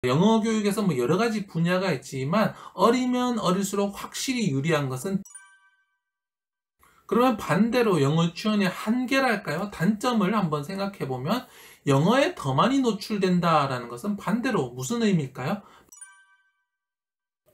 영어 교육에서 뭐 여러 가지 분야가 있지만 어리면 어릴수록 확실히 유리한 것은, 그러면 반대로 영어 유치원의 한계랄까요? 단점을 한번 생각해 보면 영어에 더 많이 노출된다라는 것은 반대로 무슨 의미일까요?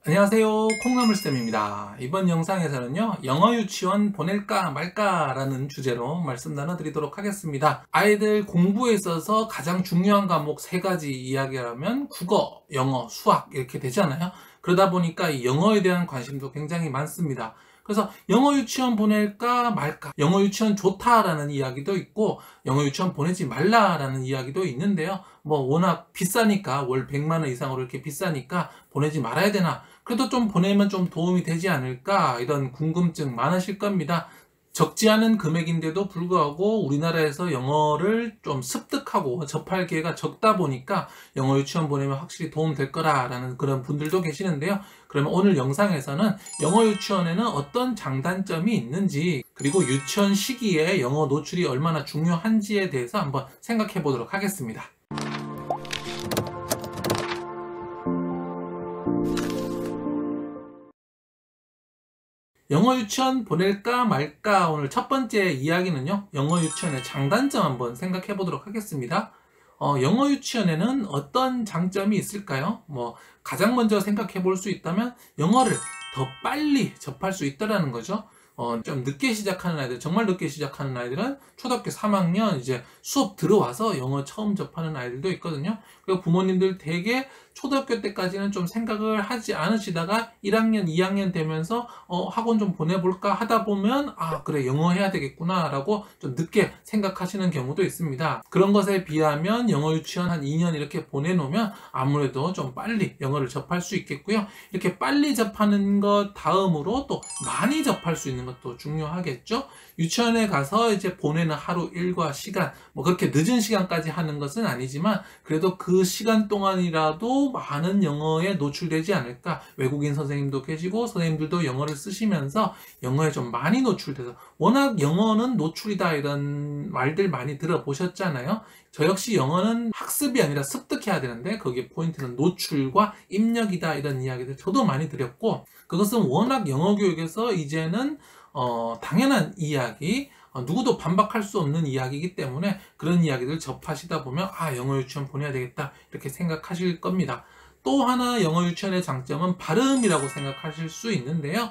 안녕하세요, 콩나물쌤입니다. 이번 영상에서는요, 영어 유치원 보낼까 말까 라는 주제로 말씀 나눠드리도록 하겠습니다. 아이들 공부에 있어서 가장 중요한 과목 세 가지 이야기라면 국어, 영어, 수학 이렇게 되잖아요. 그러다 보니까 이 영어에 대한 관심도 굉장히 많습니다. 그래서 영어 유치원 보낼까 말까, 영어 유치원 좋다라는 이야기도 있고 영어 유치원 보내지 말라라는 이야기도 있는데요. 뭐 워낙 비싸니까, 월 100만 원 이상으로 이렇게 비싸니까 보내지 말아야 되나, 그래도 좀 보내면 좀 도움이 되지 않을까, 이런 궁금증 많으실 겁니다. 적지 않은 금액인데도 불구하고 우리나라에서 영어를 좀 습득하고 접할 기회가 적다 보니까 영어 유치원 보내면 확실히 도움 될 거라는 그런 분들도 계시는데요. 그러면 오늘 영상에서는 영어 유치원에는 어떤 장단점이 있는지, 그리고 유치원 시기에 영어 노출이 얼마나 중요한지에 대해서 한번 생각해 보도록 하겠습니다. 영어 유치원 보낼까 말까, 오늘 첫 번째 이야기는요, 영어 유치원의 장단점 한번 생각해 보도록 하겠습니다. 영어 유치원에는 어떤 장점이 있을까요? 가장 먼저 생각해 볼 수 있다면 영어를 더 빨리 접할 수 있다는 거죠. 좀 늦게 시작하는 아이들, 정말 늦게 시작하는 아이들은 초등학교 3학년 이제 수업 들어와서 영어 처음 접하는 아이들도 있거든요. 그리고 부모님들 대개 초등학교 때까지는 좀 생각을 하지 않으시다가 1학년, 2학년 되면서 학원 좀 보내볼까 하다 보면 그래, 영어 해야 되겠구나 라고 좀 늦게 생각하시는 경우도 있습니다. 그런 것에 비하면 영어 유치원 한 2년 이렇게 보내놓으면 아무래도 좀 빨리 영어를 접할 수 있겠고요. 이렇게 빨리 접하는 것 다음으로 또 많이 접할 수 있는 것도 중요하겠죠. 유치원에 가서 이제 보내는 하루 일과 시간, 그렇게 늦은 시간까지 하는 것은 아니지만 그래도 그 시간 동안이라도 많은 영어에 노출되지 않을까. 외국인 선생님도 계시고 선생님들도 영어를 쓰시면서 영어에 좀 많이 노출돼서, 워낙 영어는 노출이다 이런 말들 많이 들어보셨잖아요. 저 역시 영어는 학습이 아니라 습득해야 되는데 거기에 포인트는 노출과 입력이다 이런 이야기들 저도 많이 드렸고, 그것은 워낙 영어 교육에서 이제는 당연한 이야기, 누구도 반박할 수 없는 이야기이기 때문에 그런 이야기들 접하시다 보면 영어 유치원 보내야 되겠다 이렇게 생각하실 겁니다. 또 하나 영어 유치원의 장점은 발음이라고 생각하실 수 있는데요.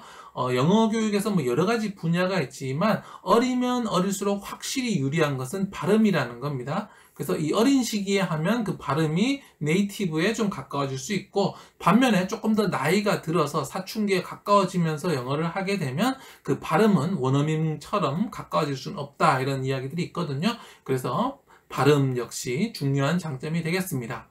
영어 교육에서 뭐 여러 가지 분야가 있지만 어리면 어릴수록 확실히 유리한 것은 발음이라는 겁니다. 그래서 이 어린 시기에 하면 그 발음이 네이티브에 좀 가까워질 수 있고, 반면에 조금 더 나이가 들어서 사춘기에 가까워지면서 영어를 하게 되면 그 발음은 원어민처럼 가까워질 수는 없다 이런 이야기들이 있거든요. 그래서 발음 역시 중요한 장점이 되겠습니다.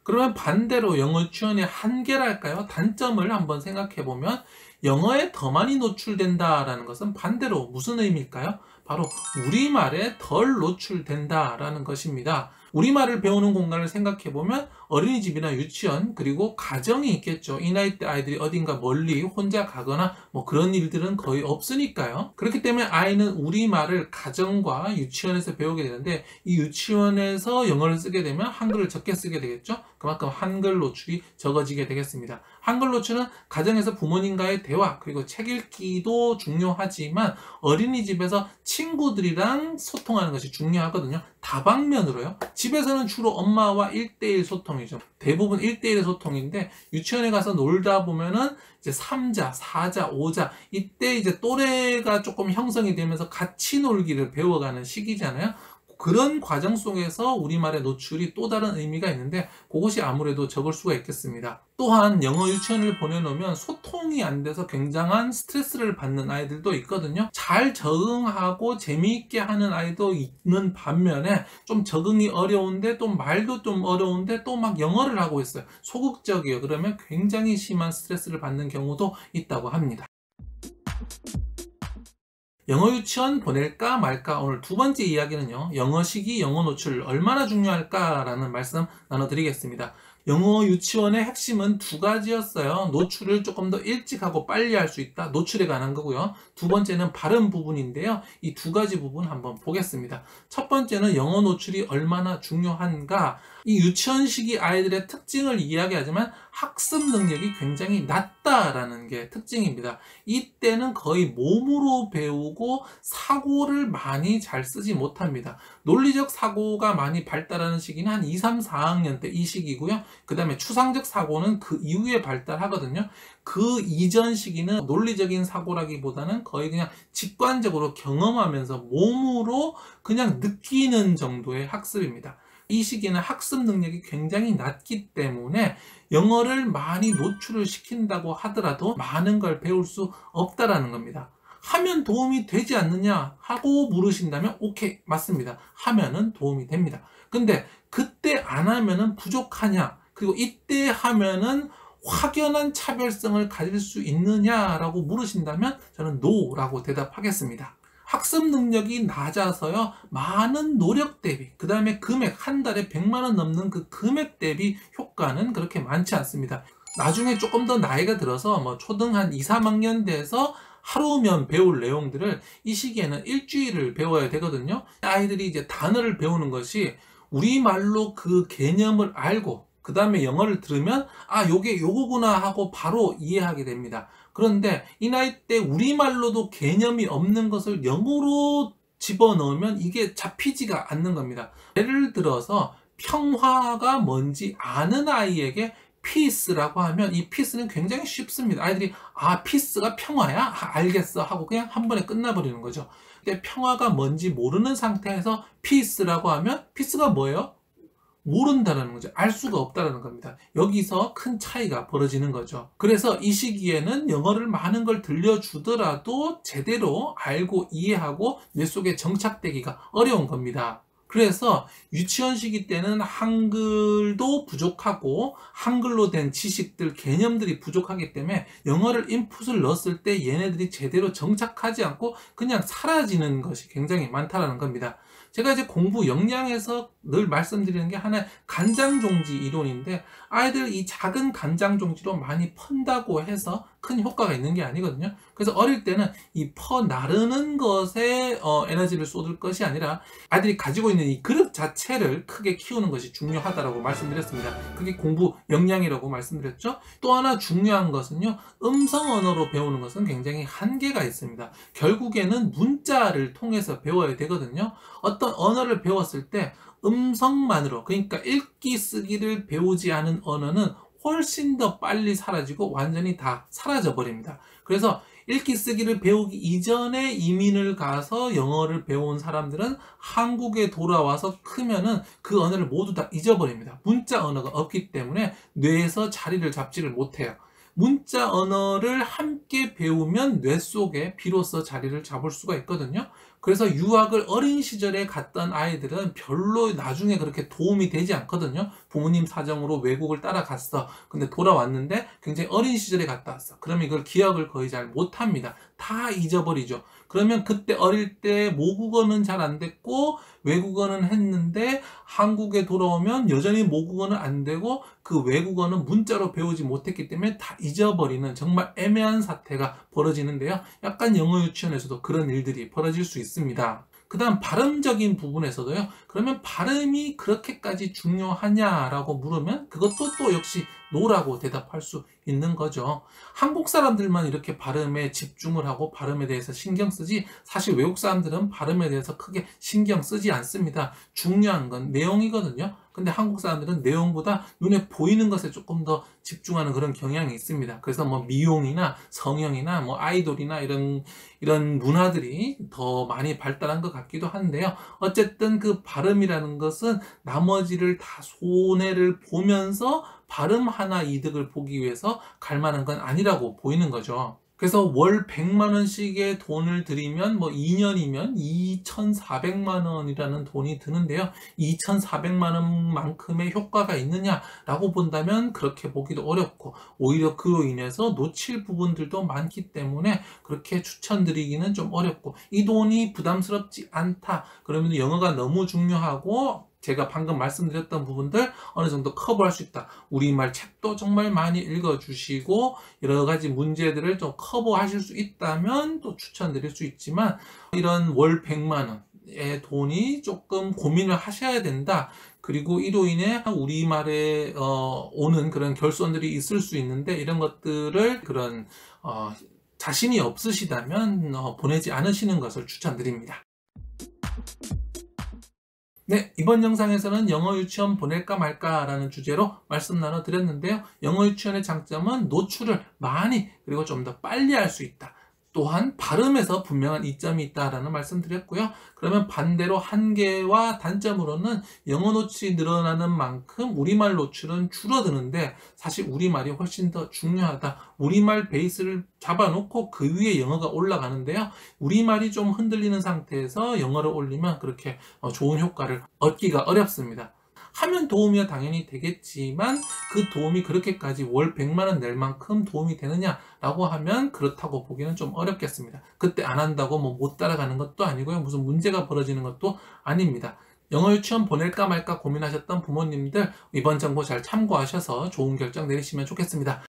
그러면 반대로 영어 유치원의 한계랄까요? 단점을 한번 생각해 보면 영어에 더 많이 노출된다라는 것은 반대로 무슨 의미일까요? 바로 우리말에 덜 노출된다라는 것입니다. 우리말을 배우는 공간을 생각해 보면 어린이집이나 유치원, 그리고 가정이 있겠죠. 이 나이 때 아이들이 어딘가 멀리 혼자 가거나 그런 일들은 거의 없으니까요. 그렇기 때문에 아이는 우리말을 가정과 유치원에서 배우게 되는데, 이 유치원에서 영어를 쓰게 되면 한글을 적게 쓰게 되겠죠. 그만큼 한글 노출이 적어지게 되겠습니다. 한글 노출은 가정에서 부모님과의 대화, 그리고 책 읽기도 중요하지만 어린이집에서 친구들이랑 소통하는 것이 중요하거든요. 다방면으로요. 집에서는 주로 엄마와 1대1 소통이죠. 대부분 1대1의 소통인데, 유치원에 가서 놀다 보면은 이제 3자, 4자, 5자, 이때 이제 또래가 조금 형성이 되면서 같이 놀기를 배워가는 시기잖아요. 그런 과정 속에서 우리말의 노출이 또 다른 의미가 있는데, 그것이 아무래도 적을 수가 있겠습니다. 또한 영어 유치원을 보내놓으면 소통이 안 돼서 굉장한 스트레스를 받는 아이들도 있거든요. 잘 적응하고 재미있게 하는 아이도 있는 반면에 좀 적응이 어려운데 또 말도 좀 어려운데 또 막 영어를 하고 있어요. 소극적이에요. 그러면 굉장히 심한 스트레스를 받는 경우도 있다고 합니다. 영어 유치원 보낼까 말까, 오늘 두 번째 이야기는요, 영어 시기 영어 노출 얼마나 중요할까라는 말씀 나눠드리겠습니다. 영어 유치원의 핵심은 두 가지였어요. 노출을 조금 더 일찍 하고 빨리 할 수 있다. 노출에 관한 거고요. 두 번째는 발음 부분인데요. 이 두 가지 부분 한번 보겠습니다. 첫 번째는 영어 노출이 얼마나 중요한가. 이 유치원 시기 아이들의 특징을 이야기하지만 학습 능력이 굉장히 낮다라는 게 특징입니다. 이때는 거의 몸으로 배우고 사고를 많이 잘 쓰지 못합니다. 논리적 사고가 많이 발달하는 시기는 한 2, 3, 4학년 때 이 시기고요. 그 다음에 추상적 사고는 그 이후에 발달하거든요. 그 이전 시기는 논리적인 사고라기보다는 거의 그냥 직관적으로 경험하면서 몸으로 그냥 느끼는 정도의 학습입니다. 이 시기는 학습 능력이 굉장히 낮기 때문에 영어를 많이 노출을 시킨다고 하더라도 많은 걸 배울 수 없다라는 겁니다. 하면 도움이 되지 않느냐 하고 물으신다면 오케이, 맞습니다. 하면은 도움이 됩니다. 근데 그때 안 하면은 부족하냐, 그리고 이때 하면은 확연한 차별성을 가질 수 있느냐라고 물으신다면 저는 노라고 대답하겠습니다. 학습 능력이 낮아서요, 많은 노력 대비, 그 다음에 금액, 한 달에 100만 원 넘는 그 금액 대비 효과는 그렇게 많지 않습니다. 나중에 조금 더 나이가 들어서 뭐 초등 한 2, 3학년 돼서 하루면 배울 내용들을 이 시기에는 일주일을 배워야 되거든요. 아이들이 이제 단어를 배우는 것이 우리말로 그 개념을 알고 그 다음에 영어를 들으면 아, 요게 요거구나 하고 바로 이해하게 됩니다. 그런데 이 나이 때 우리말로도 개념이 없는 것을 영어로 집어넣으면 이게 잡히지가 않는 겁니다. 예를 들어서 평화가 뭔지 아는 아이에게 피스라고 하면 이 피스는 굉장히 쉽습니다. 아이들이 아, 피스가 평화야? 아, 알겠어 하고 그냥 한 번에 끝나버리는 거죠. 근데 평화가 뭔지 모르는 상태에서 피스라고 하면 피스가 뭐예요? 모른다는 거죠. 알 수가 없다는 겁니다. 여기서 큰 차이가 벌어지는 거죠. 그래서 이 시기에는 영어를 많은 걸 들려주더라도 제대로 알고 이해하고 뇌 속에 정착되기가 어려운 겁니다. 그래서 유치원 시기 때는 한글도 부족하고 한글로 된 지식들, 개념들이 부족하기 때문에 영어를 인풋을 넣었을 때 얘네들이 제대로 정착하지 않고 그냥 사라지는 것이 굉장히 많다는 겁니다. 제가 이제 공부 역량에서 늘 말씀드리는 게 하나의 간장종지 이론인데, 아이들 이 작은 간장종지로 많이 펀다고 해서 큰 효과가 있는 게 아니거든요. 그래서 어릴 때는 이 나르는 것에 에너지를 쏟을 것이 아니라 아이들이 가지고 있는 이 그릇 자체를 크게 키우는 것이 중요하다고 말씀드렸습니다. 그게 공부 역량이라고 말씀드렸죠. 또 하나 중요한 것은요, 음성 언어로 배우는 것은 굉장히 한계가 있습니다. 결국에는 문자를 통해서 배워야 되거든요. 어떤 언어를 배웠을 때 음성만으로, 그러니까 읽기 쓰기를 배우지 않은 언어는 훨씬 더 빨리 사라지고 완전히 다 사라져 버립니다. 그래서 읽기 쓰기를 배우기 이전에 이민을 가서 영어를 배운 사람들은 한국에 돌아와서 크면은 그 언어를 모두 다 잊어버립니다. 문자 언어가 없기 때문에 뇌에서 자리를 잡지를 못해요. 문자 언어를 함께 배우면 뇌 속에 비로소 자리를 잡을 수가 있거든요. 그래서 유학을 어린 시절에 갔던 아이들은 별로 나중에 그렇게 도움이 되지 않거든요. 부모님 사정으로 외국을 따라갔어. 근데 돌아왔는데 굉장히 어린 시절에 갔다 왔어. 그러면 이걸 기억을 거의 잘 못합니다. 다 잊어버리죠. 그러면 그때 어릴 때 모국어는 잘 안 됐고 외국어는 했는데 한국에 돌아오면 여전히 모국어는 안 되고 그 외국어는 문자로 배우지 못했기 때문에 다 잊어버리는 정말 애매한 사태가 벌어지는데요. 약간 영어 유치원에서도 그런 일들이 벌어질 수 있습니다. 그 다음 발음적인 부분에서도요. 그러면 발음이 그렇게까지 중요하냐라고 물으면 그것도 또 역시 노라고 대답할 수 있는 거죠. 한국 사람들만 이렇게 발음에 집중을 하고 발음에 대해서 신경 쓰지, 사실 외국 사람들은 발음에 대해서 크게 신경 쓰지 않습니다. 중요한 건 내용이거든요. 근데 한국 사람들은 내용보다 눈에 보이는 것에 조금 더 집중하는 그런 경향이 있습니다. 그래서 뭐 미용이나 성형이나 뭐 아이돌이나 이런 문화들이 더 많이 발달한 것 같기도 한데요. 어쨌든 그 발음이라는 것은 나머지를 다 손해를 보면서 발음 하나 이득을 보기 위해서 갈 만한 건 아니라고 보이는 거죠. 그래서 월 100만 원씩의 돈을 들이면 뭐 2년이면 2,400만 원이라는 돈이 드는데요. 2,400만 원만큼의 효과가 있느냐라고 본다면 그렇게 보기도 어렵고, 오히려 그로 인해서 놓칠 부분들도 많기 때문에 그렇게 추천드리기는 좀 어렵고, 이 돈이 부담스럽지 않다 그러면 영어가 너무 중요하고 제가 방금 말씀드렸던 부분들 어느 정도 커버할 수 있다. 우리말 책도 정말 많이 읽어주시고 여러 가지 문제들을 좀 커버하실 수 있다면 또 추천드릴 수 있지만 이런 월 100만 원의 돈이 조금 고민을 하셔야 된다. 그리고 이로 인해 우리말에 오는 그런 결손들이 있을 수 있는데 이런 것들을 자신이 없으시다면 보내지 않으시는 것을 추천드립니다. 네, 이번 영상에서는 영어 유치원 보낼까 말까 라는 주제로 말씀 나눠드렸는데요. 영어 유치원의 장점은 노출을 많이 그리고 좀 더 빨리 할 수 있다. 또한 발음에서 분명한 이점이 있다라는 말씀 드렸고요. 그러면 반대로 한계와 단점으로는 영어 노출이 늘어나는 만큼 우리말 노출은 줄어드는데 사실 우리말이 훨씬 더 중요하다. 우리말 베이스를 잡아놓고 그 위에 영어가 올라가는데요. 우리말이 좀 흔들리는 상태에서 영어를 올리면 그렇게 좋은 효과를 얻기가 어렵습니다. 하면 도움이 당연히 되겠지만 그 도움이 그렇게까지 월 100만 원 낼 만큼 도움이 되느냐라고 하면 그렇다고 보기는 좀 어렵겠습니다. 그때 안 한다고 못 따라가는 것도 아니고요. 무슨 문제가 벌어지는 것도 아닙니다. 영어 유치원 보낼까 말까 고민하셨던 부모님들 이번 정보 잘 참고하셔서 좋은 결정 내리시면 좋겠습니다.